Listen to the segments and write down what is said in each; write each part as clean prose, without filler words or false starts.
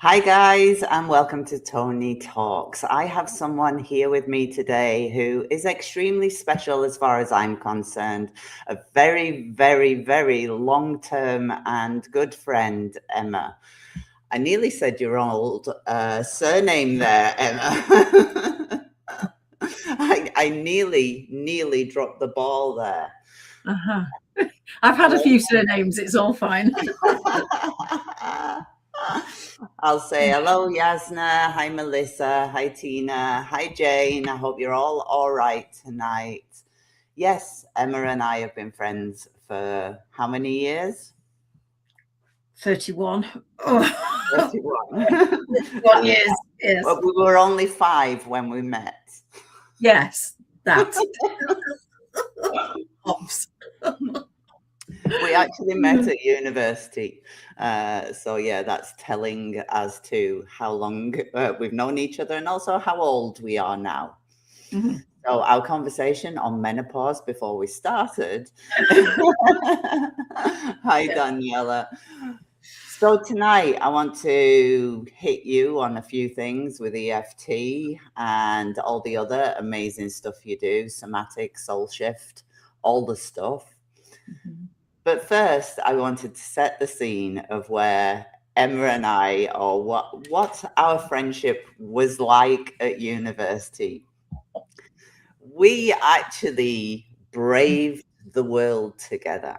Hi, guys, and welcome to Tony Talks. I have someone here with me today who is extremely special as far as I'm concerned. A very, very, very long term and good friend, Emma. I nearly said your old surname there, Emma. I nearly dropped the ball there. Uh-huh. I've had a few surnames. It's all fine. I'll say hello, Yasna. Hi, Melissa. Hi, Tina. Hi, Jane. I hope you're all right tonight. Yes, Emma and I have been friends for how many years? 31. Oh. 31. 31 years. Yes. Well, we were only 5 when we met. Yes, that. Ops. We actually met at university. So, yeah, that's telling as to how long we've known each other and also how old we are now. Mm-hmm. So our conversation on menopause before we started. Hi, Daniela. So tonight I want to hit you on a few things with EFT and all the other amazing stuff you do, Somatic, SoulShift, all the stuff. Mm-hmm. But first, I wanted to set the scene of where Emma and I, or what our friendship was like at university. We actually braved the world together.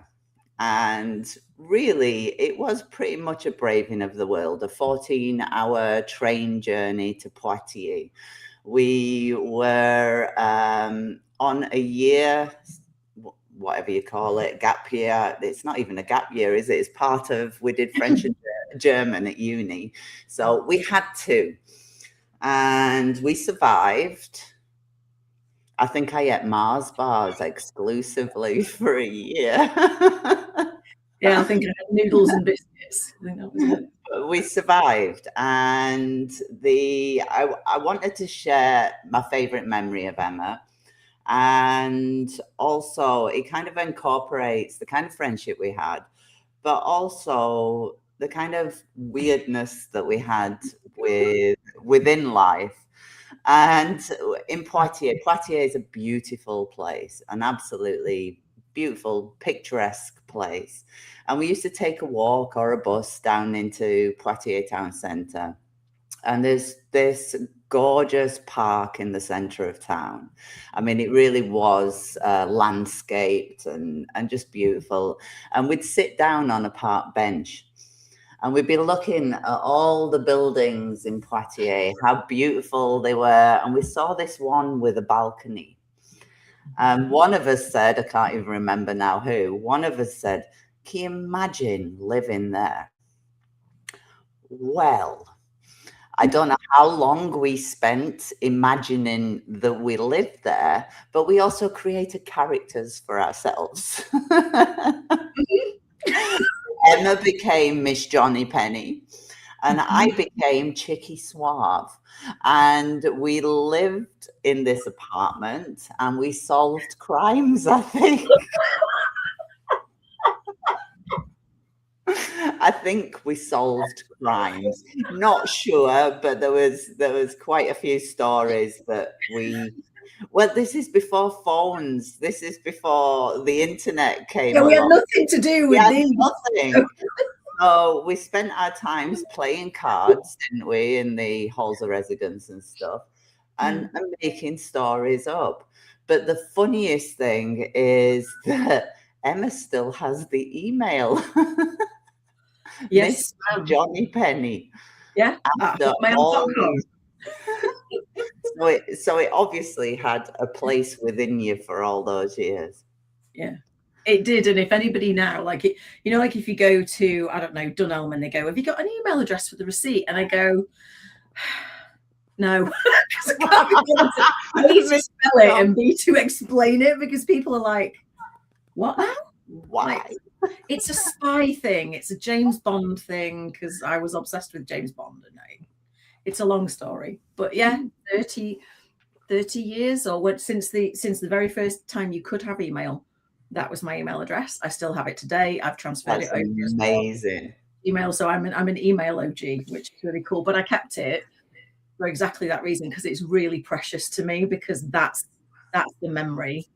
And really, it was pretty much a braving of the world, a 14-hour train journey to Poitiers. We were on a year, whatever you call it, gap year. It's not even a gap year, is it? It's part of, we did French and German at uni. So we had to. And we survived. I think I ate Mars bars exclusively for a year. Yeah, I think I had noodles and biscuits. I think that was it. We survived, and I wanted to share my favorite memory of Emma, and also it kind of incorporates the kind of friendship we had, but also the kind of weirdness that we had within life. And in Poitiers is a beautiful place, an absolutely beautiful, picturesque place. And we used to take a walk or a bus down into Poitiers town centre. And there's this gorgeous park in the center of town. I mean, it really was landscaped and just beautiful. And we'd sit down on a park bench and we'd be looking at all the buildings in Poitiers, how beautiful they were. And we saw this one with a balcony. And one of us said, I can't even remember now who, one of us said, can you imagine living there? Well, I don't know how long we spent imagining that we lived there, but we also created characters for ourselves. Emma became Miss Johnny Penny, and I became Chicky Suave. And we lived in this apartment and we solved crimes, I think. I think we solved crimes. Not sure, but there was quite a few stories that well, this is before phones. This is before the internet came Yeah, we had along. nothing to do with these. Nothing. So we spent our times playing cards, didn't we, in the halls of residence and stuff, and making stories up. But the funniest thing is that Emma still has the email. Yes. Mr. Johnny Penny. Yeah. After all these, so it obviously had a place within you for all those years. Yeah. It did. And if anybody now, like, it, you know, like if you go to, I don't know, Dunelm and they go, have you got an email address for the receipt? And I go, no, because I can't be bothered to A, to spell it and B, to explain it, because people are like, what now? Why? Like, it's a spy thing. It's a James Bond thing, because I was obsessed with James Bond. And it's a long story. But yeah, 30 years or what, since the very first time you could have email. That was my email address. I still have it today. I've transferred That's it over. amazing. email, so I'm an email OG, which is really cool. But I kept it for exactly that reason, because it's really precious to me, because that's the memory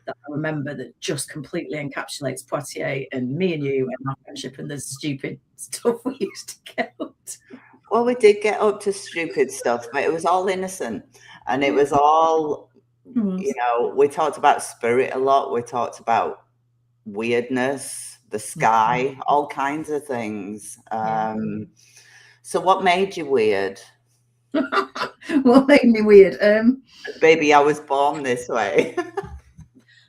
that I remember that just completely encapsulates Poitiers and me and you and our friendship and the stupid stuff we used to get up to. Well, we did get up to stupid stuff, but it was all innocent, and it was all, you know, we talked about spirit a lot. We talked about weirdness, the sky, all kinds of things. So what made you weird? What made me weird? Baby, I was born this way.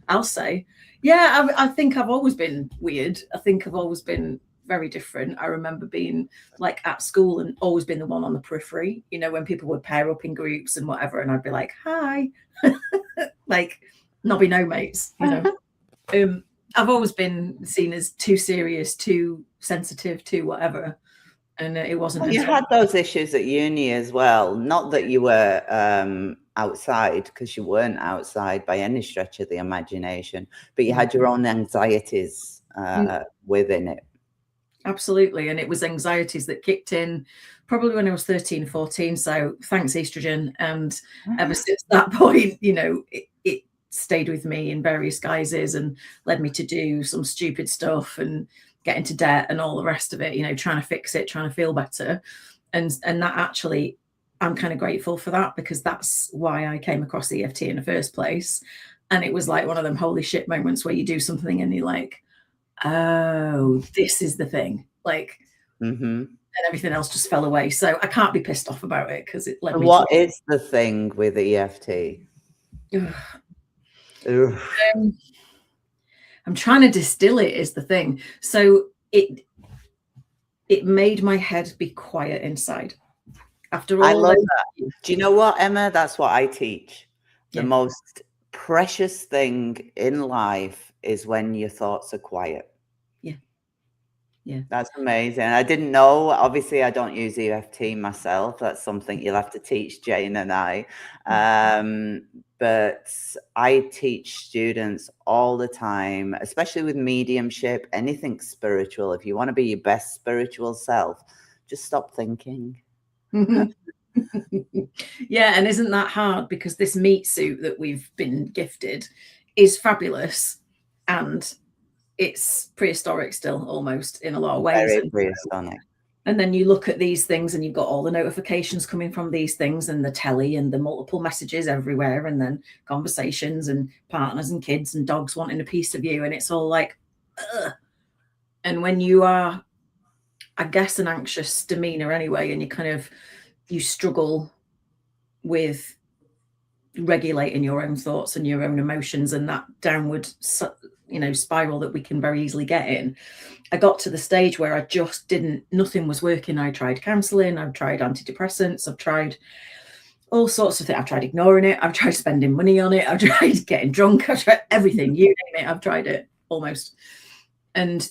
I'll say, yeah, I think I've always been weird. I think I've always been very different. I remember being like at school and always been the one on the periphery, you know, when people would pair up in groups and whatever, and I'd be like, hi, like nobby no mates, you know. I've always been seen as too serious, too sensitive, too whatever. And it wasn't. Well, you had those issues at uni as well. Not that you were outside, because you weren't outside by any stretch of the imagination, but you had your own anxieties within it. Absolutely. And it was anxieties that kicked in probably when I was 13, 14. So thanks, estrogen. And ever since that point, you know, it stayed with me in various guises and led me to do some stupid stuff and get into debt and all the rest of it, you know, trying to fix it, trying to feel better. And that actually, I'm kind of grateful for that, because that's why I came across EFT in the first place. And it was like one of them holy shit moments where you do something and you're like, oh, this is the thing. Like, and everything else just fell away. So I can't be pissed off about it, because it led me. What is the thing with EFT? I'm trying to distill it, is the thing. So it made my head be quiet inside. After all, I love that. Do you know what, Emma? That's what I teach. The most precious thing in life is when your thoughts are quiet. Yeah. That's amazing. I didn't know. Obviously, I don't use EFT myself. That's something you'll have to teach Jane and I. But I teach students all the time, especially with mediumship, anything spiritual. If you want to be your best spiritual self, just stop thinking. Yeah, and isn't that hard? Because this meat suit that we've been gifted is fabulous, and it's prehistoric still, almost, in a lot of ways. Very prehistoric. And then you look at these things and you've got all the notifications coming from these things and the telly and the multiple messages everywhere, and then conversations and partners and kids and dogs wanting a piece of you, and it's all like, ugh. And when you are, I guess, an anxious demeanor anyway, and you struggle with regulating your own thoughts and your own emotions, and that downward, you know, spiral that we can very easily get in. I got to the stage where I just nothing was working. I tried counseling, I've tried antidepressants, I've tried all sorts of things. I've tried ignoring it, I've tried spending money on it, I've tried getting drunk, I've tried everything, you name it, I've tried it almost. And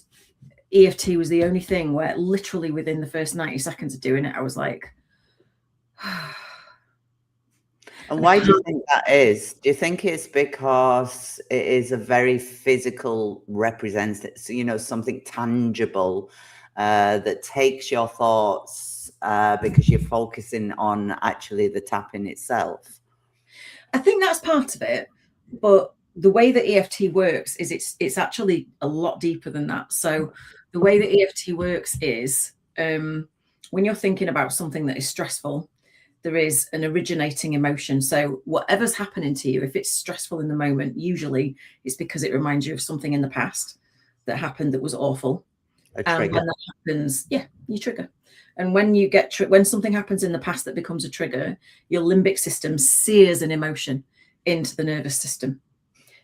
EFT was the only thing where literally within the first 90 seconds of doing it, I was like, And why do you think that is? Do you think it's because it is a very physical representation, you know, something tangible that takes your thoughts because you're focusing on actually the tapping itself? I think that's part of it, but the way that EFT works is it's actually a lot deeper than that. So the way that EFT works is when you're thinking about something that is stressful, there is an originating emotion. So whatever's happening to you, if it's stressful in the moment, usually it's because it reminds you of something in the past that happened that was awful. And when that happens, you trigger. And when you get when something happens in the past that becomes a trigger, your limbic system sears an emotion into the nervous system.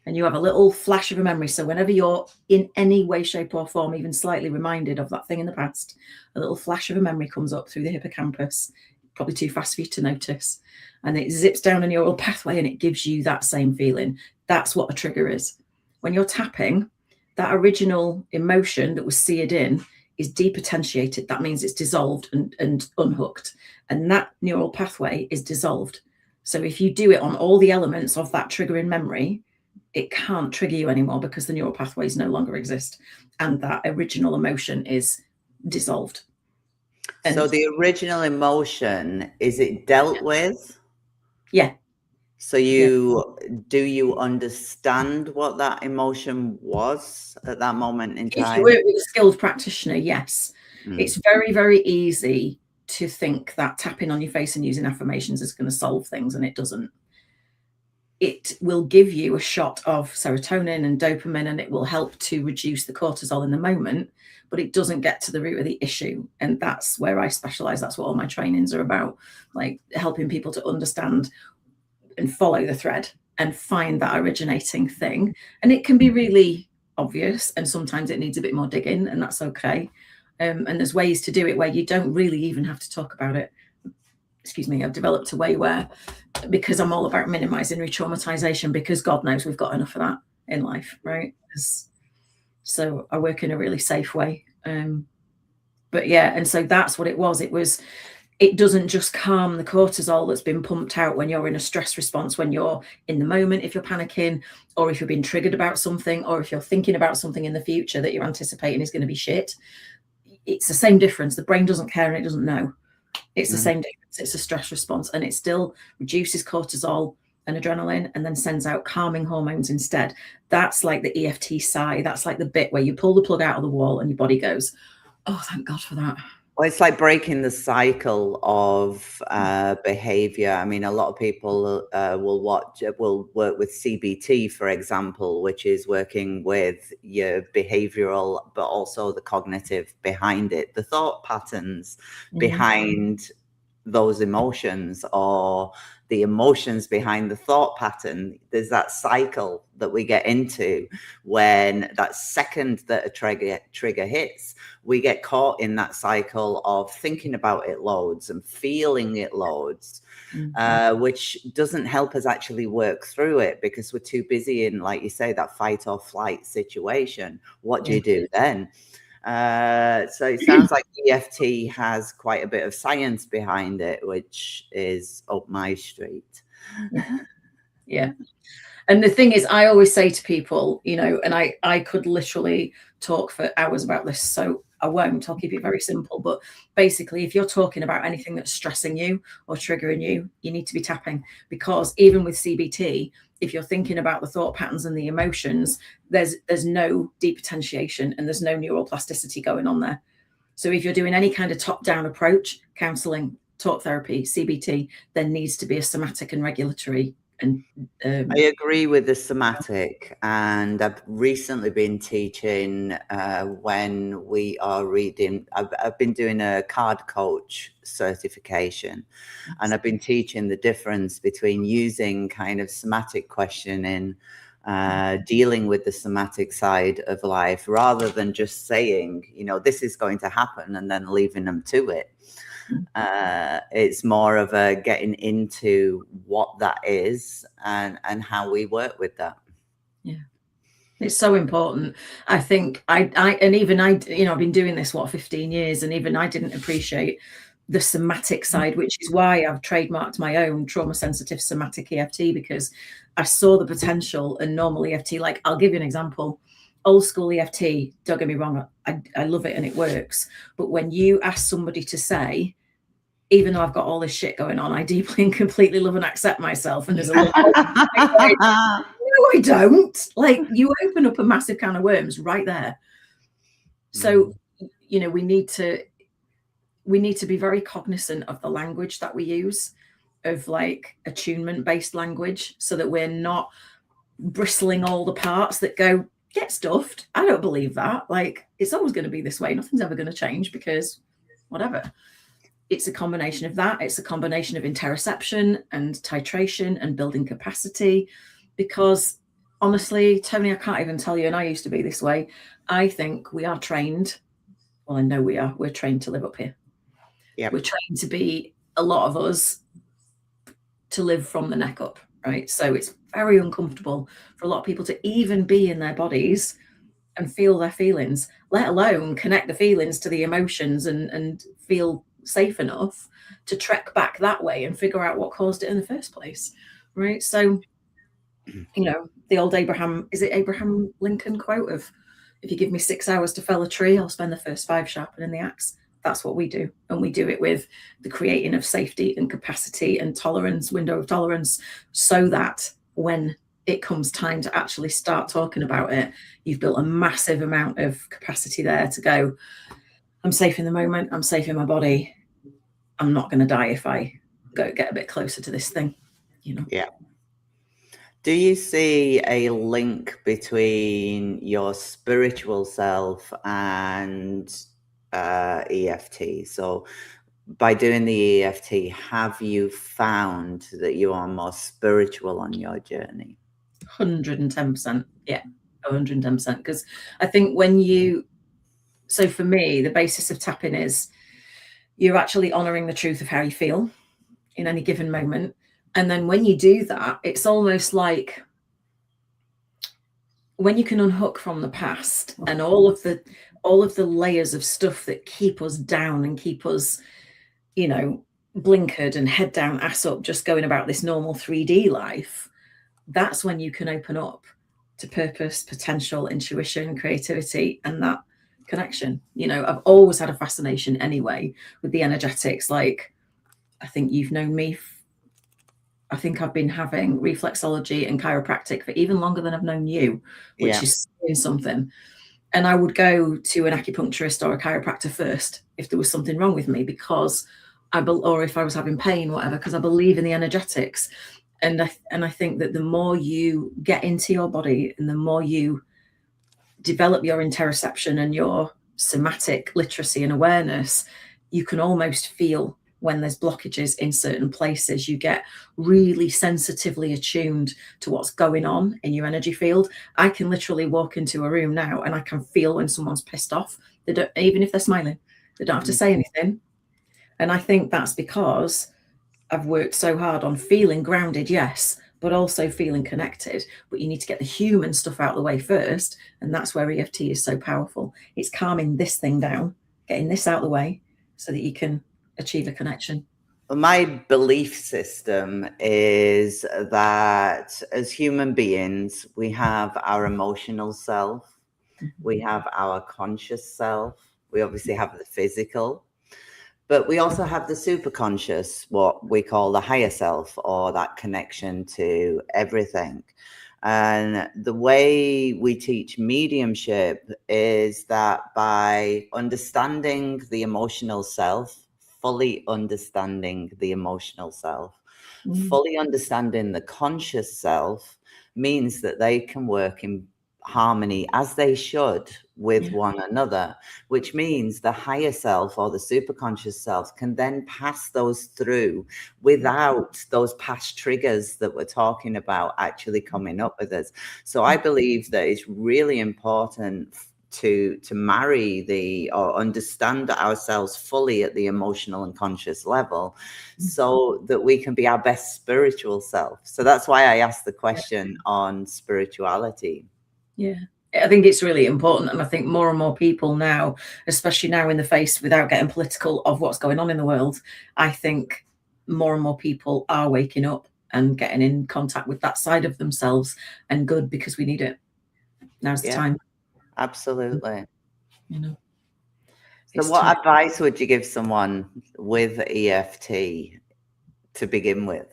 And you have a little flash of a memory. So whenever you're in any way, shape or form, even slightly reminded of that thing in the past, a little flash of a memory comes up through the hippocampus, probably too fast for you to notice. And it zips down a neural pathway and it gives you that same feeling. That's what a trigger is. When you're tapping, that original emotion that was seared in is depotentiated. That means it's dissolved and unhooked. And that neural pathway is dissolved. So if you do it on all the elements of that triggering memory, it can't trigger you anymore because the neural pathways no longer exist. And that original emotion is dissolved. So the original emotion, is it dealt with? Yeah. So do you understand what that emotion was at that moment in If you time? work with a skilled practitioner, yes. It's very, very easy to think that tapping on your face and using affirmations is going to solve things, and it doesn't. It will give you a shot of serotonin and dopamine, and it will help to reduce the cortisol in the moment, but it doesn't get to the root of the issue. And that's where I specialize. That's what all my trainings are about, like helping people to understand and follow the thread and find that originating thing. And it can be really obvious, and sometimes it needs a bit more digging, and that's okay. And there's ways to do it where you don't really even have to talk about it. Excuse me, I've developed a way where, because I'm all about minimizing re-traumatization, because God knows we've got enough of that in life, right? So I work in a really safe way. But yeah, and so that's what it was. It doesn't just calm the cortisol that's been pumped out when you're in a stress response, when you're in the moment, if you're panicking, or if you're being triggered about something, or if you're thinking about something in the future that you're anticipating is going to be shit. It's the same difference. The brain doesn't care and it doesn't know. It's the same difference. It's a stress response, and it still reduces cortisol and adrenaline and then sends out calming hormones instead. That's like the EFT sigh. That's like the bit where you pull the plug out of the wall and your body goes, oh, thank God for that. Well, it's like breaking the cycle of behavior. I mean, a lot of people will work with CBT, for example, which is working with your behavioral, but also the cognitive behind it, the thought patterns behind those emotions, or the emotions behind the thought pattern. There's that cycle that we get into when that second that a trigger hits, we get caught in that cycle of thinking about it loads and feeling it loads, which doesn't help us actually work through it, because we're too busy in, like you say, that fight or flight situation. What do you do then? So it sounds like EFT has quite a bit of science behind it, which is up my street. Yeah. And the thing is, I always say to people, and I could literally talk for hours about this, so I won't. I'll keep it very simple. But basically, if you're talking about anything that's stressing you or triggering you, you need to be tapping, because even with CBT, if you're thinking about the thought patterns and the emotions, there's no depotentiation and there's no neural plasticity going on there. So if you're doing any kind of top-down approach, counseling, talk therapy, CBT, there needs to be a somatic and regulatory. And I agree with the somatic, and I've recently been teaching when we are reading. I've been doing a card coach certification, and I've been teaching the difference between using kind of somatic questioning, dealing with the somatic side of life, rather than just saying, this is going to happen and then leaving them to it. It's more of a getting into what that is and how we work with that. Yeah, it's so important. I think I've been doing this 15 years, and even I didn't appreciate the somatic side, which is why I've trademarked my own trauma sensitive somatic EFT, because I saw the potential. And normal EFT, like, I'll give you an example. Old school EFT, don't get me wrong, I love it and it works. But when you ask somebody to say, even though I've got all this shit going on, I deeply and completely love and accept myself, and there's a little no, I don't. Like, you open up a massive can of worms right there. So, we need to be very cognizant of the language that we use, of like attunement based language, so that we're not bristling all the parts that go, get stuffed. I don't believe that. Like, it's always going to be this way. Nothing's ever going to change, because whatever. It's a combination of that. It's a combination of interoception and titration and building capacity. Because honestly, Tony, I can't even tell you, and I used to be this way, I think we are trained. Well, I know we are. We're trained to live up here. Yep. We're trained to be, a lot of us, to live from the neck up, right? So it's very uncomfortable for a lot of people to even be in their bodies and feel their feelings, let alone connect the feelings to the emotions and feel safe enough to trek back that way and figure out what caused it in the first place, right? So, the old Abraham Lincoln quote of, If you give me 6 hours to fell a tree, I'll spend the first 5 sharpening the axe. That's what we do. And we do it with the creating of safety and capacity and tolerance, window of tolerance, so that when it comes time to actually start talking about it, you've built a massive amount of capacity there to go, I'm safe in the moment, I'm safe in my body, I'm not going to die if I go get a bit closer to this thing, you know. Yeah. Do you see a link between your spiritual self and EFT? So by doing the EFT, have you found that you are more spiritual on your journey? 110%. Yeah, 110%. Because I think so for me, the basis of tapping is you're actually honoring the truth of how you feel in any given moment. And then when you do that, it's almost like when you can unhook from the past and all of the layers of stuff that keep us down and keep us, you know, blinkered and head down, ass up, just going about this normal 3D life, that's when you can open up to purpose, potential, intuition, creativity, and that connection. You know, I've always had a fascination anyway with the energetics. Like, I think you've known me. I think I've been having reflexology and chiropractic for even longer than I've known you, which is saying something. And I would go to an acupuncturist or a chiropractor first if there was something wrong with me, because or if I was having pain, whatever, because I believe in the energetics. And I think that the more you get into your body and the more you develop your interoception and your somatic literacy and awareness, you can almost feel when there's blockages in certain places. You get really sensitively attuned to what's going on in your energy field. I can literally walk into a room now and I can feel when someone's pissed off. They don't, even if they're smiling, they don't have to say anything. And I think that's because I've worked so hard on feeling grounded, yes, but also feeling connected. But you need to get the human stuff out of the way first. And that's where EFT is so powerful. It's calming this thing down, getting this out of the way so that you can achieve a connection. My belief system is that as human beings, we have our emotional self, we have our conscious self, we obviously have the physical, but we also have the superconscious, what we call the higher self, or that connection to everything. And the way we teach mediumship is that by understanding the emotional self, fully understanding the emotional self, fully understanding the conscious self, means that they can work in harmony as they should with one another, which means the higher self or the superconscious self can then pass those through without those past triggers that we're talking about actually coming up with us. So I believe that it's really important to marry or understand ourselves fully at the emotional and conscious level so that we can be our best spiritual self. So that's why I asked the question on spirituality. Yeah, I think it's really important. And I think more and more people now, especially now in the face, without getting political, of what's going on in the world, I think more and more people are waking up and getting in contact with that side of themselves, and good, because we need it. Now's the time. Absolutely. You know. So what advice would you give someone with EFT to begin with?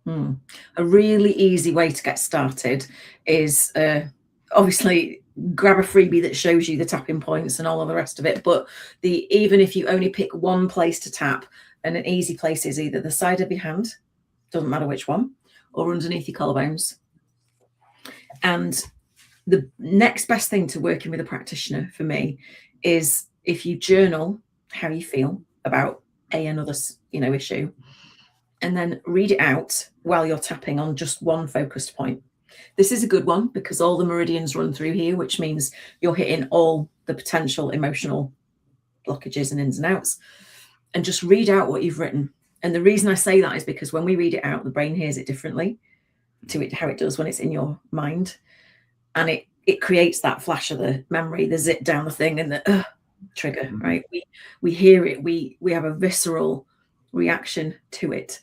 A really easy way to get started is obviously grab a freebie that shows you the tapping points and all of the rest of it. But even if you only pick one place to tap, and an easy place is either the side of your hand, doesn't matter which one, or underneath your collarbones. And the next best thing to working with a practitioner for me is if you journal how you feel about another issue, and then read it out while you're tapping on just one focused point. This is a good one because all the meridians run through here, which means you're hitting all the potential emotional blockages and ins and outs. And just read out what you've written. And the reason I say that is because when we read it out, the brain hears it differently to how it does when it's in your mind. And it creates that flash of the memory, the zip down the thing, and the trigger, right? We hear it, we have a visceral reaction to it.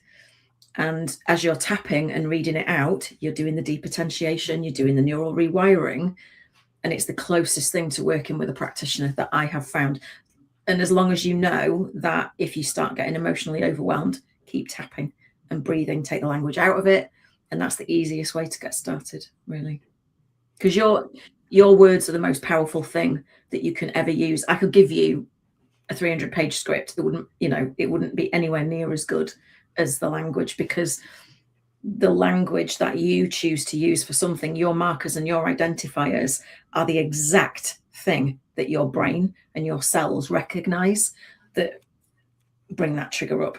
And as you're tapping and reading it out, you're doing the depotentiation, you're doing the neural rewiring, And it's the closest thing to working with a practitioner that I have found. And as long as you know that if you start getting emotionally overwhelmed, keep tapping and breathing, take the language out of it. And that's the easiest way to get started, really. Because your words are the most powerful thing that you can ever use. I could give you a 300-page script that wouldn't, it wouldn't be anywhere near as good as the language, because the language that you choose to use for something, your markers and your identifiers are the exact thing that your brain and your cells recognize that bring that trigger up.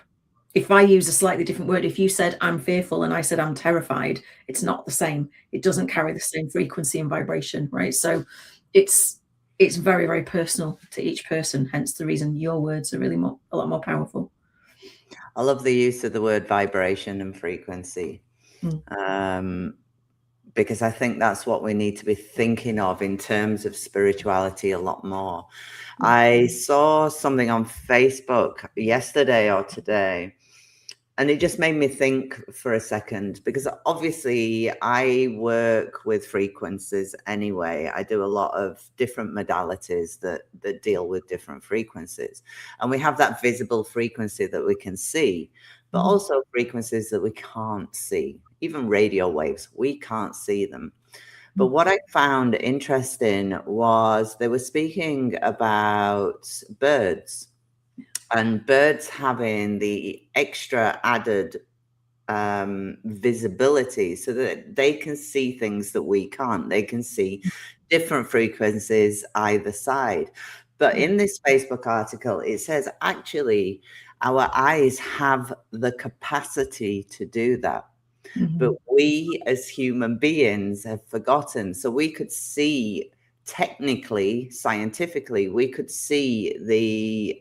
If I use a slightly different word, if you said I'm fearful and I said I'm terrified, it's not the same. It doesn't carry the same frequency and vibration, right? So it's very, very personal to each person, hence the reason your words are really a lot more powerful. I love the use of the word vibration and frequency, because I think that's what we need to be thinking of in terms of spirituality a lot more. I saw something on Facebook yesterday or today, and it just made me think for a second, because obviously I work with frequencies anyway. I do a lot of different modalities that deal with different frequencies. And we have that visible frequency that we can see, but also frequencies that we can't see. Even radio waves, we can't see them. But what I found interesting was they were speaking about birds. And birds having the extra added visibility so that they can see things that we can't. They can see different frequencies either side. But in this Facebook article, it says actually our eyes have the capacity to do that. But we as human beings have forgotten. So we could see, technically, scientifically, we could see the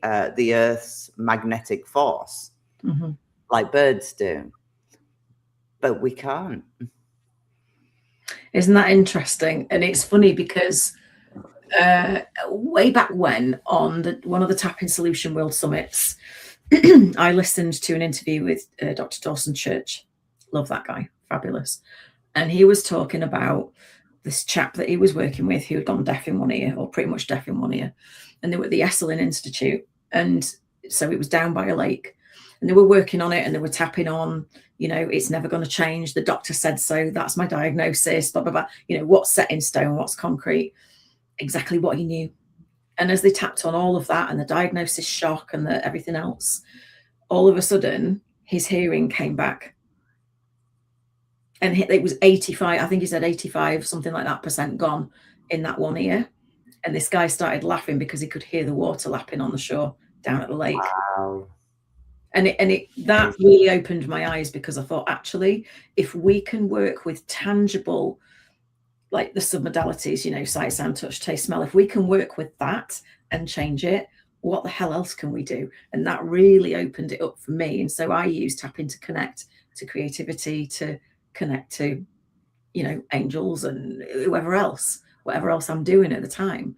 Earth's magnetic force like birds do, but we can't. Isn't that interesting? And it's funny because way back when, on one of the Tapping Solution World Summits, I listened to an interview with Dr. Dawson Church. Love that guy, fabulous. And he was talking about this chap that he was working with who had gone deaf in one ear, or pretty much deaf in one ear. And they were at the Esalen Institute. And so it was down by a lake. And they were working on it and they were tapping on, it's never going to change. The doctor said so. That's my diagnosis, blah, blah, blah. What's set in stone, what's concrete, exactly what he knew. And as they tapped on all of that and the diagnosis shock and everything else, all of a sudden, his hearing came back. And it was 85, I think he said 85, something like that, % gone in that one ear. And this guy started laughing because he could hear the water lapping on the shore down at the lake. Wow. And that really opened my eyes, because I thought, actually, if we can work with tangible, like the submodalities, sight, sound, touch, taste, smell, if we can work with that and change it, what the hell else can we do? And that really opened it up for me. And so I use tapping to connect to creativity, to connect to, angels and whatever else I'm doing at the time.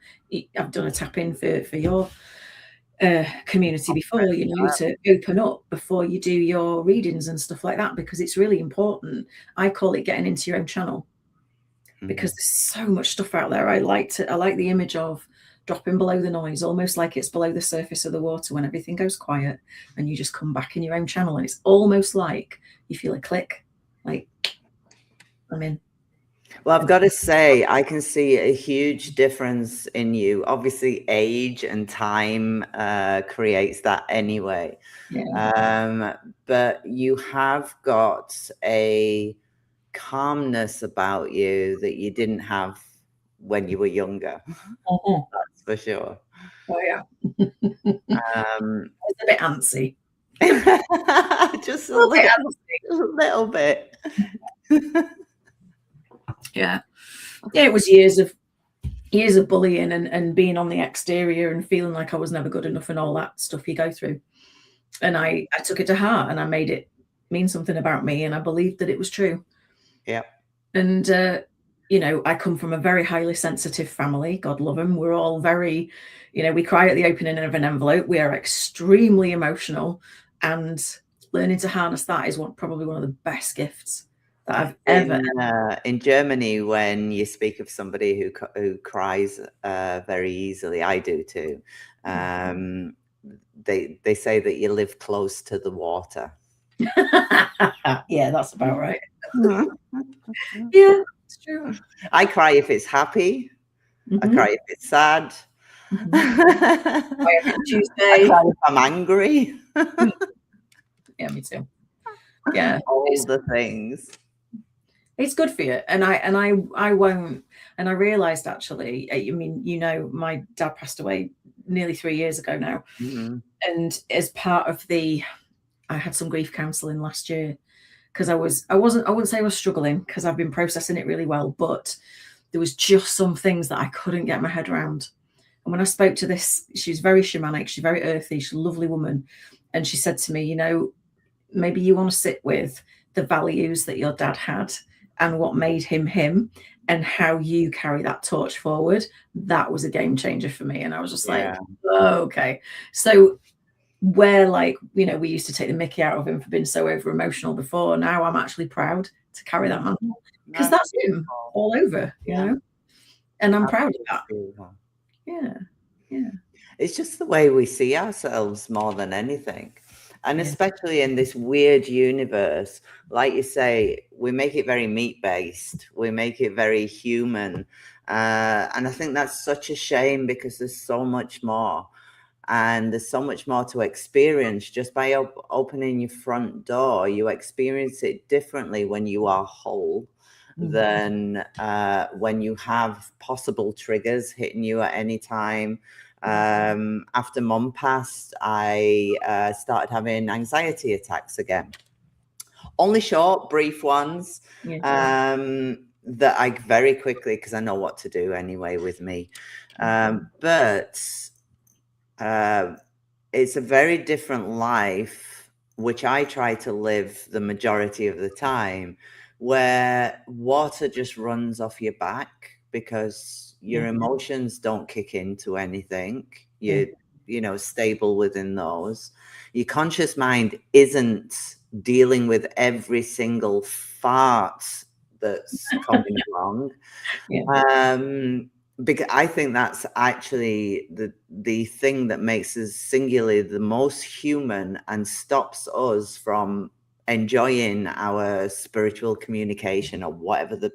I've done a tap-in for your community before, to open up before you do your readings and stuff like that, because it's really important. I call it getting into your own channel, because there's so much stuff out there. I like the image of dropping below the noise, almost like it's below the surface of the water when everything goes quiet and you just come back in your own channel, and it's almost like you feel a click, like I'm in. Well, I've got to say, I can see a huge difference in you. Obviously, age and time creates that anyway. Yeah. But you have got a calmness about you that you didn't have when you were younger. That's for sure. Oh, yeah. It's a bit antsy. Just a little bit. Yeah, it was years of bullying and being on the exterior and feeling like I was never good enough and all that stuff you go through. And I took it to heart and I made it mean something about me, and I believed that it was true. Yeah. And I come from a very highly sensitive family. God love them. We're all very, we cry at the opening of an envelope. We are extremely emotional, and learning to harness that is probably one of the best gifts that I've ever. In Germany, when you speak of somebody who cries very easily, I do too. They say that you live close to the water. Yeah, that's about right. Yeah, it's true. I cry if it's happy. I cry if it's sad. Why every I Tuesday? cry if I'm angry. Yeah, me too. Yeah, all the things. It's good for you, and I won't. And I realised actually, I mean, my dad passed away nearly 3 years ago now, and as part of I had some grief counselling last year because I wouldn't say I was struggling because I've been processing it really well, but there was just some things that I couldn't get my head around. And when I spoke to this, she's very shamanic, she's very earthy, she's a lovely woman, and she said to me, maybe you want to sit with the values that your dad had and what made him him and how you carry that torch forward. That was a game changer for me. And I was just like, oh, okay. So where we used to take the mickey out of him for being so over emotional before, now I'm actually proud to carry that mantle because that's him all over, and I'm proud of that. Yeah. It's just the way we see ourselves more than anything. And especially in this weird universe, like you say, we make it very meat-based. We make it very human. And I think that's such a shame because there's so much more. And there's so much more to experience just by opening your front door. You experience it differently when you are whole than when you have possible triggers hitting you at any time. After Mum passed, I started having anxiety attacks again. Only short, brief ones that I very quickly, because I know what to do anyway with me. But it's a very different life, which I try to live the majority of the time, where water just runs off your back because your emotions don't kick into anything. You're stable within those. Your conscious mind isn't dealing with every single fart that's coming along. Because I think that's actually the thing that makes us singularly the most human and stops us from enjoying our spiritual communication or whatever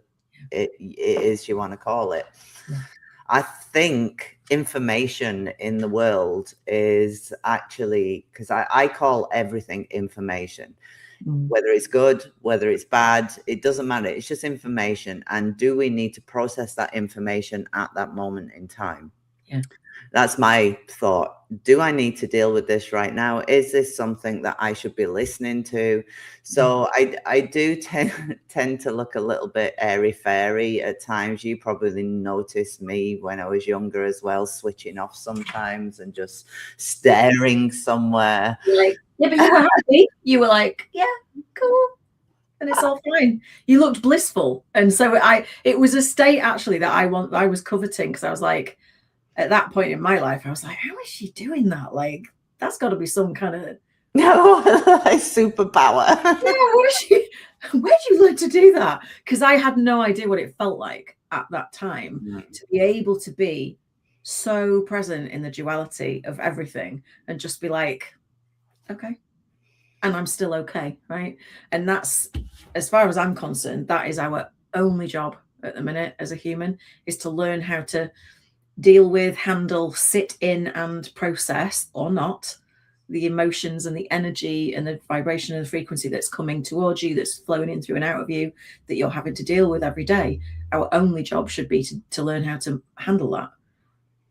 it is you want to call it. I think information in the world is actually, because I call everything information. Whether it's good, whether it's bad, it doesn't matter. It's just information. And do we need to process that information at that moment in time? That's my thought. Do I need to deal with this right now? Is this something that I should be listening to? So I do tend to look a little bit airy-fairy at times. You probably noticed me when I was younger as well, switching off sometimes and just staring somewhere. Yeah, but you were happy. You were like, yeah, cool. And it's all fine. You looked blissful. And so it was a state actually that I was coveting, because I was like, at that point in my life, I was like, how is she doing that? Like, that's got to be some kind of superpower. Where'd you learn to do that? Because I had no idea what it felt like at that time to be able to be so present in the duality of everything and just be like, okay, and I'm still okay, right? And that's, as far as I'm concerned, that is our only job at the minute as a human, is to learn how to deal with, handle, sit in and process, or not, the emotions and the energy and the vibration and the frequency that's coming towards you, that's flowing in through and out of you, that you're having to deal with every day. Our only job should be to learn how to handle that.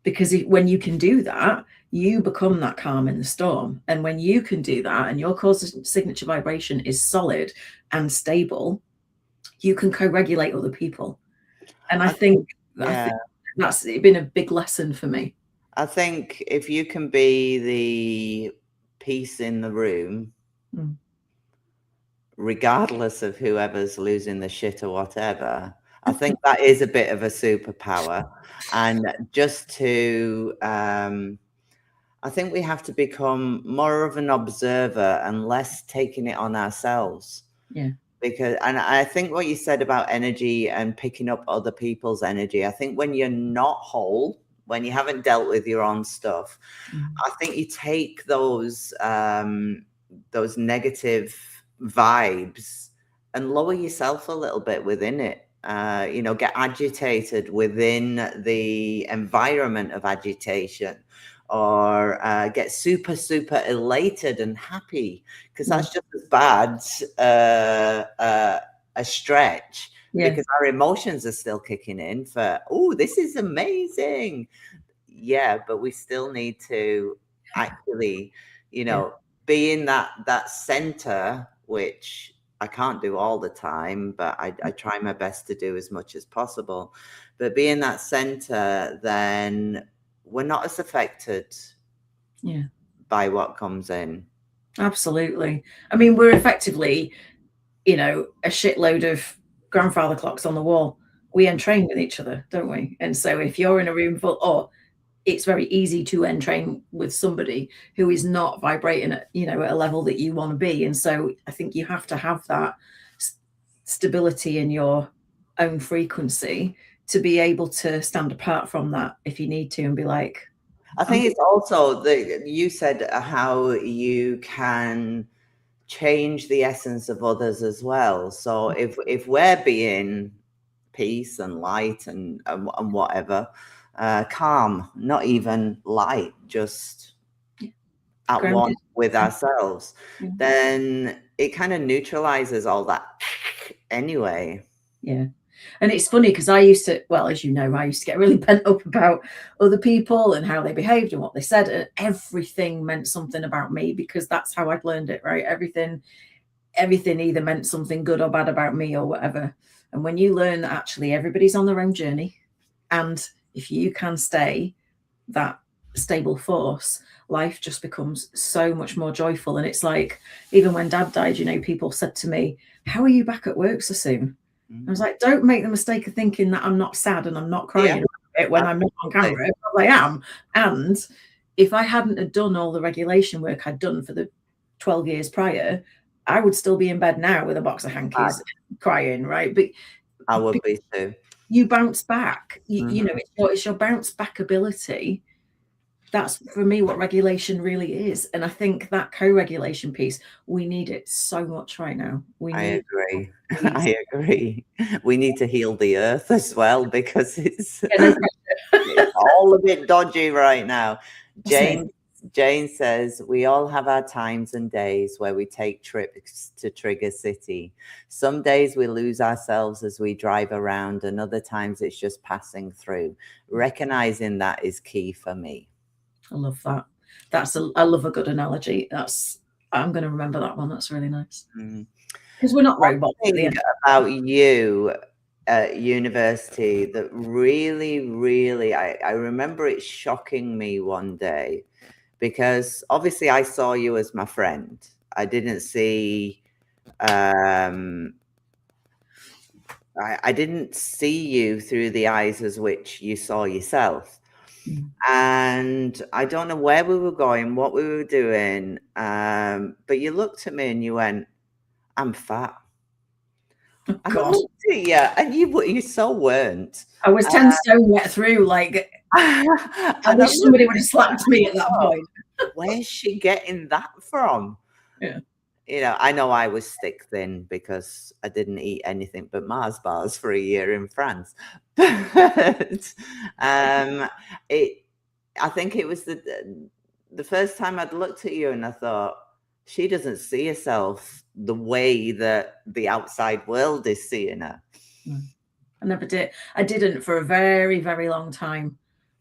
Because when you can do that, you become that calm in the storm. And when you can do that and your core signature vibration is solid and stable, you can co-regulate other people. And I think that's been a big lesson for me. I think if you can be the peace in the room, regardless of whoever's losing the shit or whatever, I think that is a bit of a superpower. And just to, I think we have to become more of an observer and less taking it on ourselves. Because, and I think what you said about energy and picking up other people's energy, I think when you're not whole, when you haven't dealt with your own stuff, I think you take those negative vibes and lower yourself a little bit within it. Get agitated within the environment of agitation, or get super, super elated and happy, because that's just as bad a stretch, because our emotions are still kicking in for, oh, this is amazing. Yeah, but we still need to actually, be in that center, which I can't do all the time, but I try my best to do as much as possible. But be in that center, then we're not as affected by what comes in. Absolutely. I mean, we're effectively, a shitload of grandfather clocks on the wall. We entrain with each other, don't we? And so if you're in a room full, it's very easy to entrain with somebody who is not vibrating at, at a level that you want to be. And so I think you have to have that stability in your own frequency to be able to stand apart from that if you need to, and be like, I think it's also you said how you can change the essence of others as well. So if we're being peace and light and whatever, calm, not even light, just at one with ourselves, then it kind of neutralizes all that anyway. Yeah. And it's funny because I used to, well, as you know, I used to get really pent up about other people and how they behaved and what they said. And everything meant something about me, because that's how I'd learned it, right? Everything either meant something good or bad about me or whatever. And when you learn that actually everybody's on their own journey, and if you can stay that stable force, life just becomes so much more joyful. And it's like, even when Dad died, people said to me, how are you back at work so soon? I was like, don't make the mistake of thinking that I'm not sad and I'm not crying about it when I'm not on camera. I am. And if I hadn't have done all the regulation work I'd done for the 12 years prior, I would still be in bed now with a box of hankies crying, right? But I would be too. You bounce back. It's your bounce back ability. That's, for me, what regulation really is. And I think that co-regulation piece, we need it so much right now. I agree. I agree. We need to heal the earth as well, because it's all a bit dodgy right now. Jane says, we all have our times and days where we take trips to Trigger City. Some days we lose ourselves as we drive around, and other times it's just passing through. Recognizing that is key for me. I love that. I love a good analogy. I'm going to remember that one. That's really nice. Because we're not robots. One thing about you at university that really, really, I remember it shocking me one day, because obviously I saw you as my friend. I didn't see, I didn't see you through the eyes as which you saw yourself. And I don't know where we were going, what we were doing, but you looked at me and you went, I'm fat. Oh, I looked at you, and you so weren't. I was 10 stone wet through, like, I wish somebody would have slapped me at that point. Where's she getting that from? Yeah. I know I was stick thin because I didn't eat anything but Mars bars for a year in France. But I think it was the first time I'd looked at you and I thought, she doesn't see herself the way that the outside world is seeing her. I never did. I didn't for a very, very long time.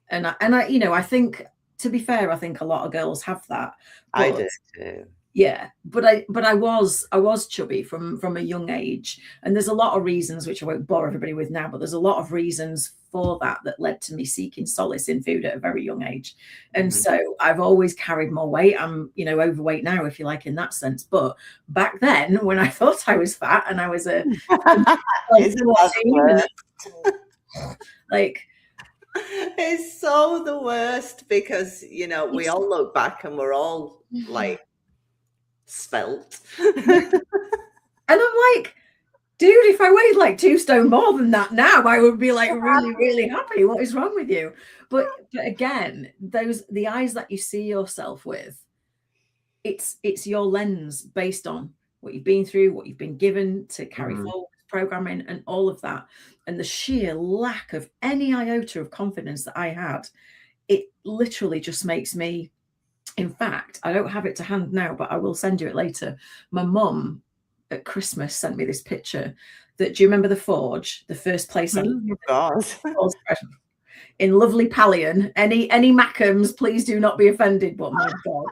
And I think, to be fair, I think a lot of girls have that. I did too. Yeah, but I was chubby from a young age, and there's a lot of reasons, which I won't bore everybody with now, but there's a lot of reasons for that led to me seeking solace in food at a very young age. And so I've always carried more weight. I'm overweight now, if you like, in that sense. But back then, when I thought I was fat and I was like, it's so the worst, because we all look back and we're all like svelte. And I'm like, dude, if I weighed like 2 stone more than that now, I would be like really, really happy. What is wrong with you? But again, the eyes that you see yourself with, it's your lens based on what you've been through, what you've been given to carry forward, programming and all of that. And the sheer lack of any iota of confidence that I had, it literally just makes me, in fact, I don't have it to hand now, but I will send you it later. My mum at Christmas sent me this picture that, do you remember the Forge, the first place I in lovely Pallion? Any Mackhams, please do not be offended, but my God.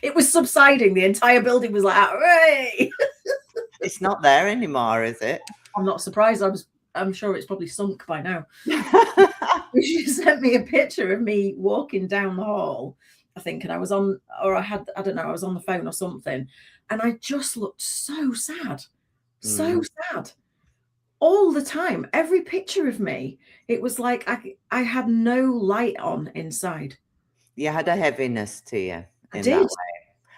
It was subsiding. The entire building was like, hooray! It's not there anymore, is it? I'm not surprised. I'm sure it's probably sunk by now. She sent me a picture of me walking down the hall, I think, and I was on, or I don't know, I was on the phone or something, and I just looked so sad, so sad all the time. Every picture of me, it was like I had no light on inside. You had a heaviness to you in that way.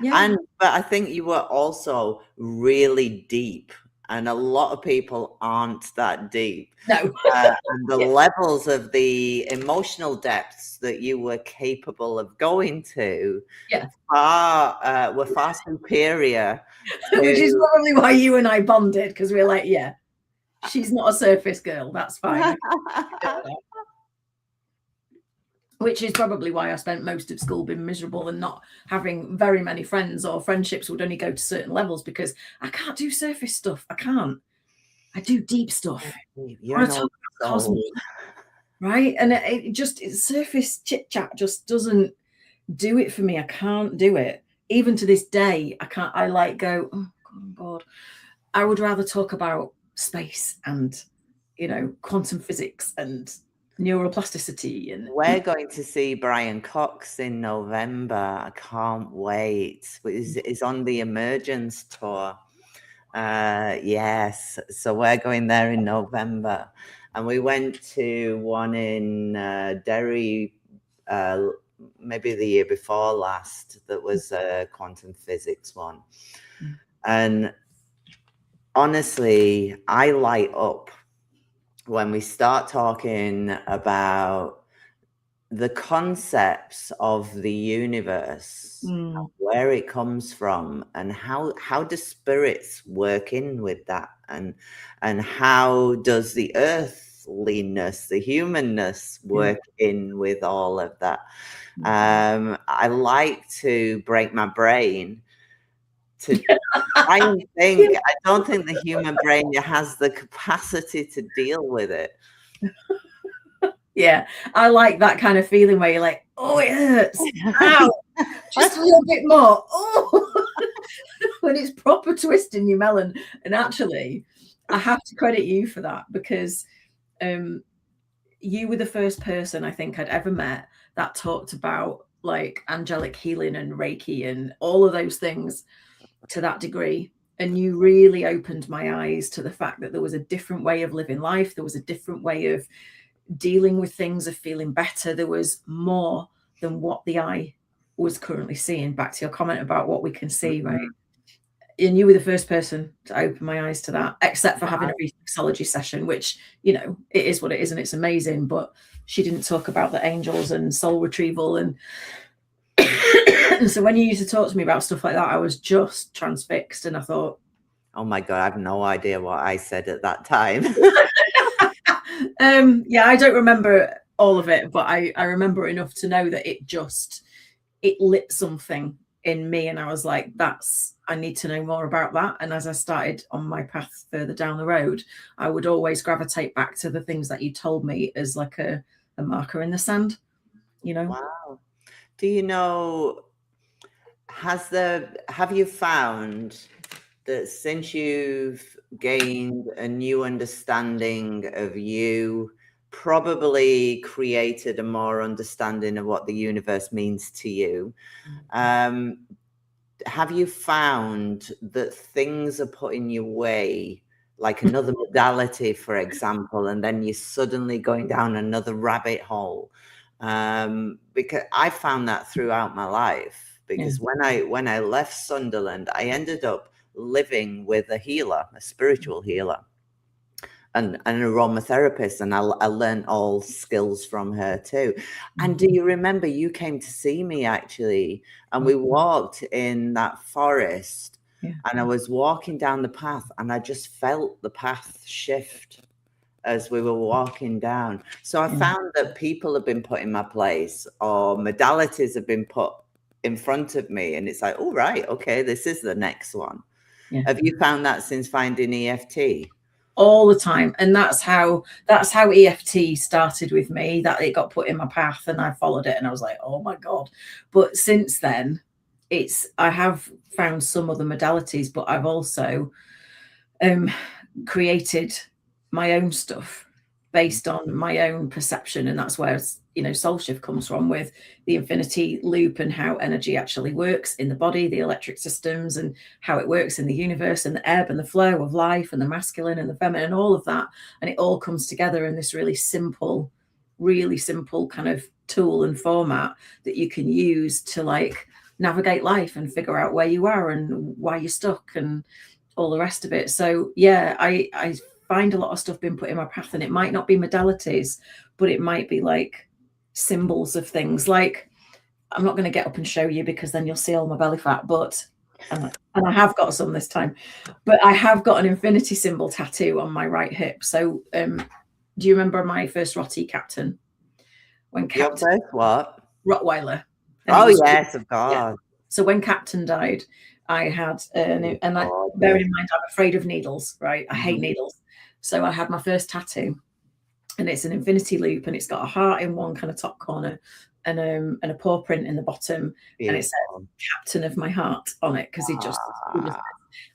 Yeah. But I think you were also really deep, and a lot of people aren't that deep. No. And the levels of the emotional depths that you were capable of going to were far superior. Which is probably why you and I bonded, because we're like, yeah, she's not a surface girl. That's fine. Which is probably why I spent most of school being miserable and not having very many friends, or friendships would only go to certain levels, because I can't do surface stuff. I can't. I do deep stuff. You're an old soul. Right? And surface chit chat just doesn't do it for me. I can't do it. Even to this day, I can't. I like go, oh God. I would rather talk about space and, quantum physics and neuroplasticity. And we're going to see Brian Cox in November. I can't wait. He's on the Emergence tour. Yes, so we're going there in November, and we went to one in Derry maybe the year before last. That was a quantum physics one. And honestly, I light up when we start talking about the concepts of the universe, where it comes from, and how do spirits work in with that, and how does the earthliness, the humanness work in with all of that. I like to break my brain to try and think. I don't think the human brain has the capacity to deal with it. Yeah, I like that kind of feeling where you're like, oh, it hurts. Ow, just a little bit more. Oh, when it's proper twisting your melon. And actually, I have to credit you for that, because you were the first person I think I'd ever met that talked about like angelic healing and Reiki and all of those things to that degree. And you really opened my eyes to the fact that there was a different way of living life. There was a different way of dealing with things, of feeling better. There was more than what the eye was currently seeing. Back to your comment about what we can see, right? And you were the first person to open my eyes to that, except for having a reflexology session, which, it is what it is and it's amazing. But she didn't talk about the angels and soul retrieval. And so when you used to talk to me about stuff like that, I was just transfixed, and I thought, oh my God, I have no idea what I said at that time. Yeah, I don't remember all of it, but I remember enough to know that it lit something in me, and I was like, I need to know more about that. And as I started on my path further down the road, I would always gravitate back to the things that you told me as like a marker in the sand, Wow. Do you know, have you found that since you've gained a new understanding of you, probably created a more understanding of what the universe means to you, have you found that things are put in your way, like another modality, for example, and then you're suddenly going down another rabbit hole? Because I found that throughout my life, because when I left Sunderland, I ended up living with a healer, a spiritual healer, and an aromatherapist, and I learned all skills from her too. And do you remember you came to see me actually, and we walked in that forest, and I was walking down the path, and I just felt the path shift as we were walking down. So I found that people have been put in my place, or modalities have been put in front of me, and it's like, oh, right, okay, this is the next one. Have you found that since finding EFT? All the time. And that's how EFT started with me, that it got put in my path and I followed it and I was like, oh my God. But since then, I have found some other modalities, but I've also created my own stuff based on my own perception. And that's where, SoulShift comes from, with the infinity loop and how energy actually works in the body, the electric systems, and how it works in the universe, and the ebb and the flow of life, and the masculine and the feminine, and all of that. And it all comes together in this really simple kind of tool and format that you can use to navigate life and figure out where you are and why you're stuck and all the rest of it. So yeah, I find a lot of stuff being put in my path, and it might not be modalities, but it might be like symbols of things. Like, I'm not going to get up and show you because then you'll see all my belly fat, but and I have got some this time, but I have got an infinity symbol tattoo on my right hip. So do you remember my first Rottie captain? When Captain, your first what? Rottweiler. Oh yes, of course. Yeah. So when Captain died, I had bearing in mind, I'm afraid of needles, right? I hate needles. So I had my first tattoo, and it's an infinity loop, and it's got a heart in one kind of top corner and a paw print in the bottom. Beautiful. And it says Captain of my heart on it, because he just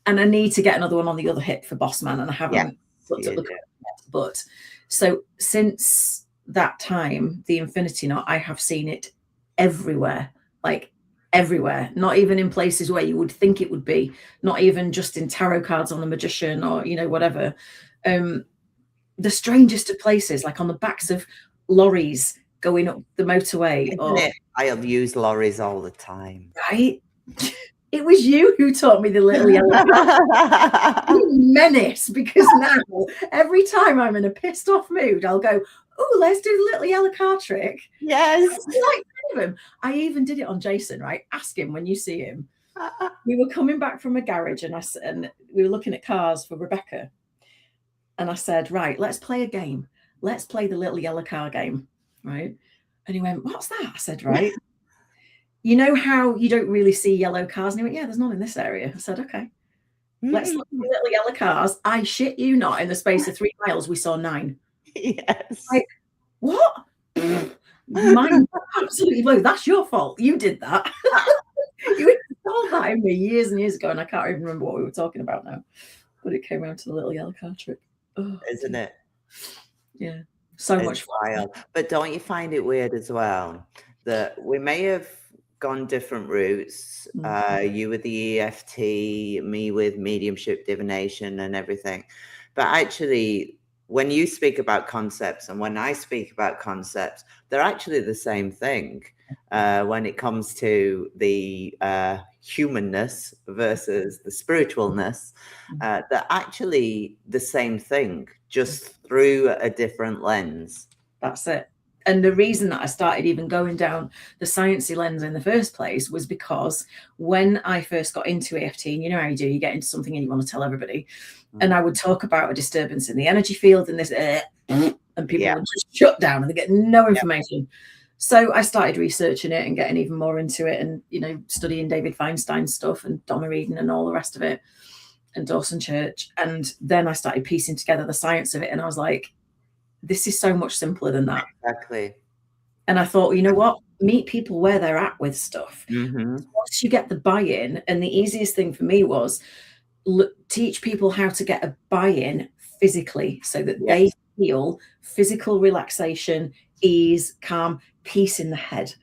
and I need to get another one on the other hip for Boss Man, and I haven't looked at the yet. But so since that time, the infinity knot, I have seen it everywhere, like everywhere, not even in places where you would think it would be, not even just in tarot cards on the magician or whatever. The strangest of places, like on the backs of lorries going up the motorway. I have used lorries all the time. Right? It was you who taught me the little yellow menace, because now every time I'm in a pissed off mood, I'll go, oh, let's do the little yellow car trick. Yes. I even did it on Jason, right? Ask him when you see him. We were coming back from a garage, and we were looking at cars for Rebecca. And I said, right, let's play a game. Let's play the little yellow car game, right? And he went, what's that? I said, right. You know how you don't really see yellow cars? And he went, yeah, there's none in this area. I said, okay. Let's look at the little yellow cars. I shit you not, in the space of 3 miles, we saw 9. Yes. Like, what? Mine absolutely blew. That's your fault. You did that. You told that in me years and years ago, and I can't even remember what we were talking about now. But it came around to the little yellow car trick. Oh, isn't it? Yeah. So much fun. Wild. But don't you find it weird as well that we may have gone different routes? You with the EFT, me with mediumship, divination and everything. But actually, when you speak about concepts and when I speak about concepts, they're actually the same thing when it comes to the humanness versus the spiritualness. They're actually the same thing, just through a different lens. That's it. And the reason that I started even going down the sciencey lens in the first place was because when I first got into EFT, and you know how you do, you get into something and you want to tell everybody. And I would talk about a disturbance in the energy field and this, and people would just shut down and they get no information. So I started researching it and getting even more into it, and studying David Feinstein's stuff and Donna Eden and all the rest of it, and Dawson Church. And then I started piecing together the science of it, and I was like, this is so much simpler than that. Exactly. And I thought, you know what? Meet people where they're at with stuff. Once you get the buy-in, and the easiest thing for me was teach people how to get a buy-in physically, so that they feel physical relaxation, ease, calm, peace in the head.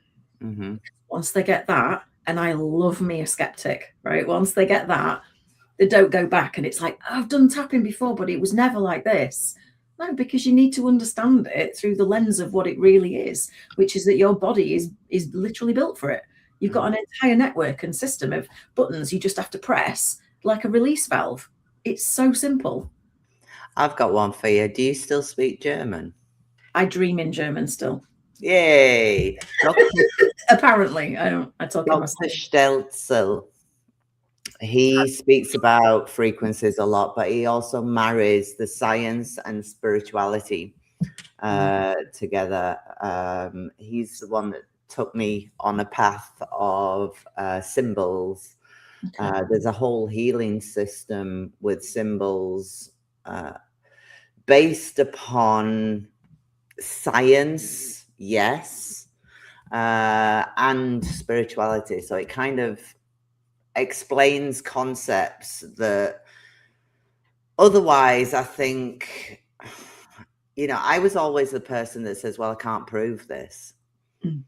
Once they get that, and I love me a skeptic, right? Once they get that, they don't go back and it's like, I've done tapping before, but it was never like this. No, because you need to understand it through the lens of what it really is, which is that your body is literally built for it. You've got an entire network and system of buttons you just have to press like a release valve. It's so simple. I've got one for you. Do you still speak German? I dream in German still. Yay! Apparently, I don't. I talk in my Dr. Stelzel. He speaks about frequencies a lot, but he also marries the science and spirituality together. He's the one that took me on a path of symbols. Okay. There's a whole healing system with symbols based upon science, yes, and spirituality. So it kind of explains concepts that otherwise, I think, I was always the person that says, well, I can't prove this. Mm.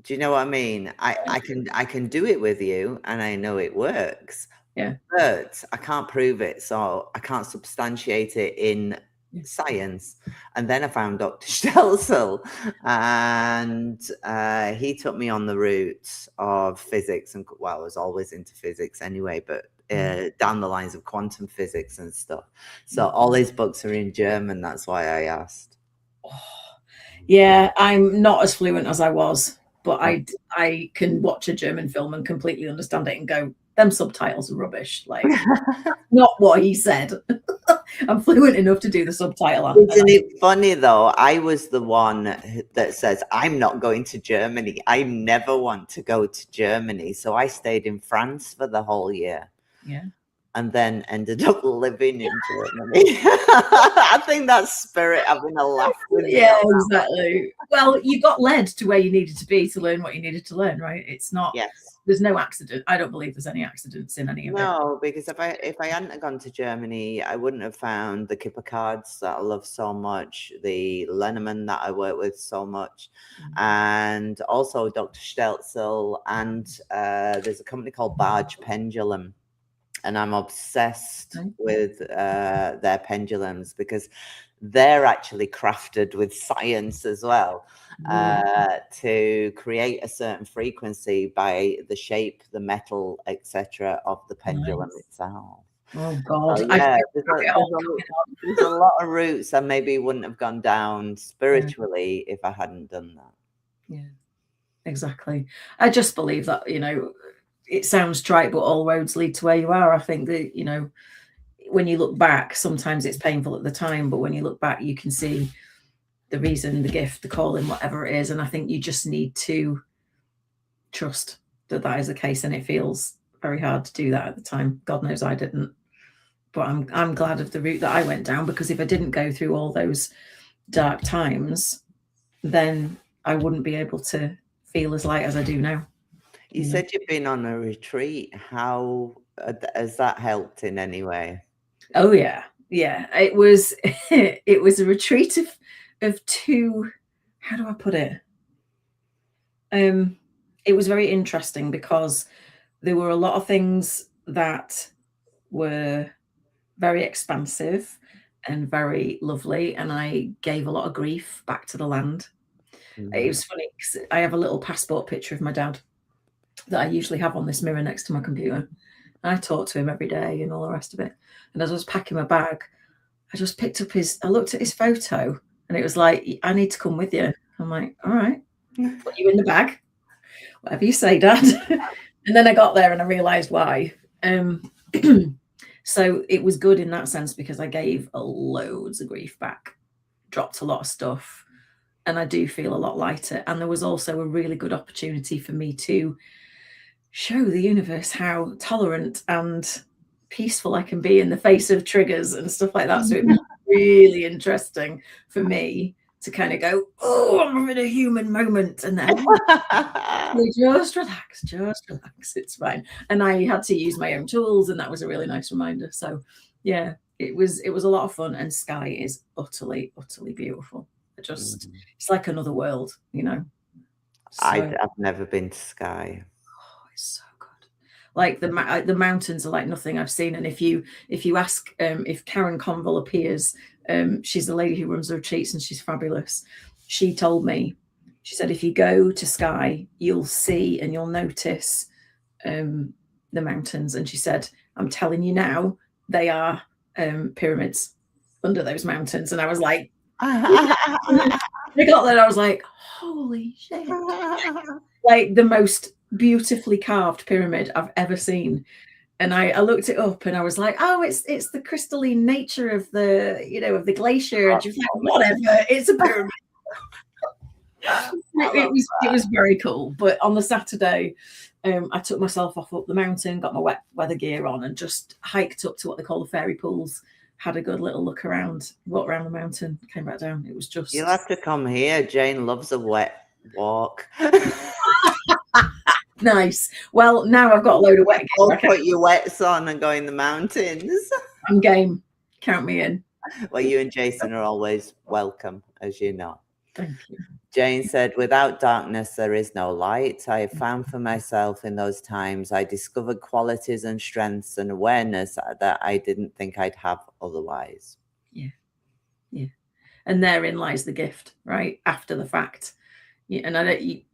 Do you know what I mean? I can do it with you and I know it works. Yeah. But I can't prove it. So I can't substantiate it in science. And then I found Dr. Stelzel, and he took me on the route of physics. And well, I was always into physics anyway, but down the lines of quantum physics and stuff. So all his books are in German. That's why I asked. Oh, yeah, I'm not as fluent as I was, but I can watch a German film and completely understand it and go, them subtitles are rubbish. Like, not what he said. I'm fluent enough to do the subtitle. Isn't it funny though? I was the one that says, I'm not going to Germany. I never want to go to Germany. So I stayed in France for the whole year. Yeah. And then ended up living in Germany. I think that's spirit having a laugh with me. Yeah, exactly. Well, you got led to where you needed to be to learn what you needed to learn, right? It's not. Yes. There's no accident. I don't believe there's any accidents in any of it. No, because if I hadn't gone to Germany, I wouldn't have found the Kipper cards that I love so much, the Lenormand that I work with so much, and also Dr. Stelzel, and there's a company called Barge Pendulum. And I'm obsessed with their pendulums because they're actually crafted with science as well to create a certain frequency by the shape, the metal, etc. of the pendulum itself. Oh God! So, yeah, there's a lot of routes I maybe wouldn't have gone down spiritually if I hadn't done that. Yeah, exactly. I just believe that, it sounds trite, but all roads lead to where you are. I think that, when you look back, sometimes it's painful at the time, but when you look back, you can see the reason, the gift, the calling, whatever it is. And I think you just need to trust that that is the case. And it feels very hard to do that at the time. God knows I didn't. But I'm glad of the route that I went down, because if I didn't go through all those dark times, then I wouldn't be able to feel as light as I do now. You said you've been on a retreat. How has that helped in any way? Oh yeah. It was it was a retreat of two, how do I put it? It was very interesting because there were a lot of things that were very expansive and very lovely, and I gave a lot of grief back to the land. It was funny because I have a little passport picture of my dad that I usually have on this mirror next to my computer. And I talk to him every day and all the rest of it. And as I was packing my bag, I just picked up I looked at his photo, and it was like, I need to come with you. I'm like, all right, put you in the bag. Whatever you say, Dad. And then I got there and I realized why. So it was good in that sense because I gave loads of grief back, dropped a lot of stuff, and I do feel a lot lighter. And there was also a really good opportunity for me to show the universe how tolerant and peaceful I can be in the face of triggers and stuff like that. So it was really interesting for me to kind of go, oh, I'm having a human moment, and then just relax, it's fine. And I had to use my own tools, and that was a really nice reminder. So yeah, it was a lot of fun, and Skye is utterly beautiful. It's like another world, So, I've never been to Skye. Oh, it's so good. Like the mountains are like nothing I've seen. And if you ask if Karen Conville appears, she's the lady who runs the retreats, and she's fabulous. She told me, she said, if you go to Skye, you'll see and you'll notice the mountains. And she said, I'm telling you now, they are pyramids under those mountains. And I was like, I got there and I was like, holy shit. Like the most beautifully carved pyramid I've ever seen. And I looked it up and I was like, oh, it's the crystalline nature of the, of the glacier. And she was like, whatever, it's a pyramid. It was very cool. But on the Saturday, I took myself off up the mountain, got my wet weather gear on, and just hiked up to what they call the fairy pools. Had a good little look around, walked around the mountain, came back down. It was just. You'll have to come here. Jane loves a wet walk. Nice. Well, now I've got a load of wet gear. I'll put your wets on and go in the mountains. I'm game. Count me in. Well, you and Jason are always welcome, as you know. Thank you. Jane said, without darkness, there is no light. I have found for myself in those times, I discovered qualities and strengths and awareness that I didn't think I'd have otherwise. Yeah. Yeah. And therein lies the gift, right? After the fact. Yeah, and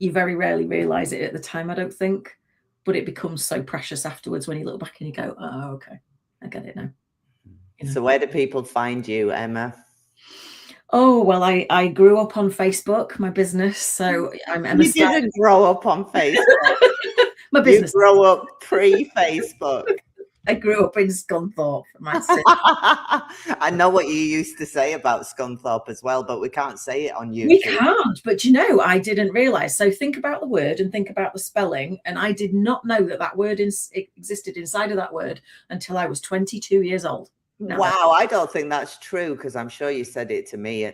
you very rarely realize it at the time, I don't think, but it becomes so precious afterwards when you look back and you go, oh, okay, I get it now. So where do people find you, Emma? Oh, well, I grew up on Facebook, my business. So I'm Emma Starling. You didn't grow up on Facebook. My business. You grew up pre-Facebook. I grew up in Scunthorpe. I know what you used to say about Scunthorpe as well, but we can't say it on YouTube. We can't, but I didn't realise. So think about the word and think about the spelling. And I did not know that word existed inside of that word until I was 22 years old. Wow, I don't think that's true because I'm sure you said it to me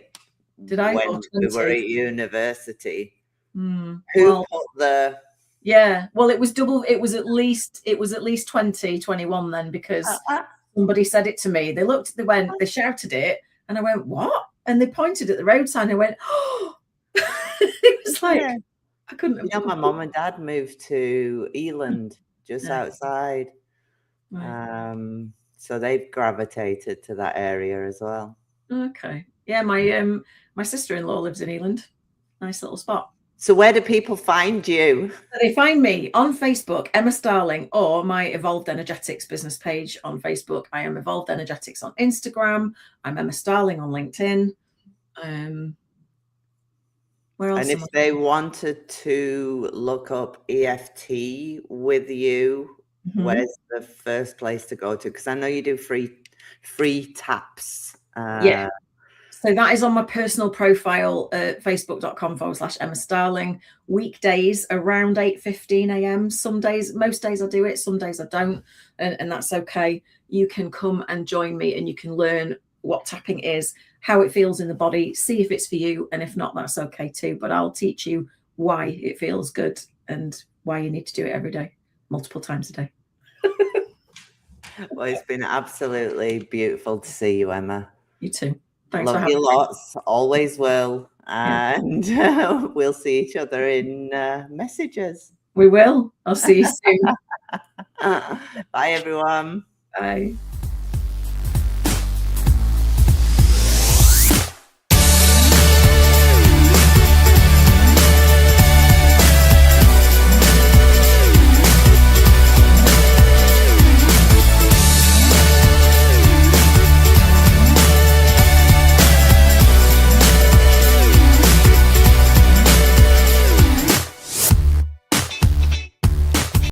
when we were at university. Who put the... Yeah, well, it was double. It was at least 20, 21 then, because somebody said it to me. They shouted it, and I went, what? And they pointed at the road sign. I went, oh, it was like, yeah. I couldn't. My mum and dad moved to Eland, just outside. Right. So they've gravitated to that area as well. Okay. Yeah, my sister-in-law lives in Eland. Nice little spot. So where do people find you? They find me on Facebook, Emma Starling, or my Evolved Energetics business page on Facebook. I am Evolved Energetics on Instagram. I'm Emma Starling on LinkedIn. Where else? And if they wanted to look up EFT with you, where's the first place to go to? Because I know you do free taps. Yeah. So that is on my personal profile at facebook.com/Emma Starling. Weekdays around 8:15 a.m. Some days, most days I do it, some days I don't. And that's okay. You can come and join me and you can learn what tapping is, how it feels in the body, see if it's for you. And if not, that's okay too. But I'll teach you why it feels good and why you need to do it every day, multiple times a day. Well, it's been absolutely beautiful to see you, Emma. You too. Thanks. Love you lots. Always will. And we'll see each other in messages. We will. I'll see you soon. Bye, everyone. Bye.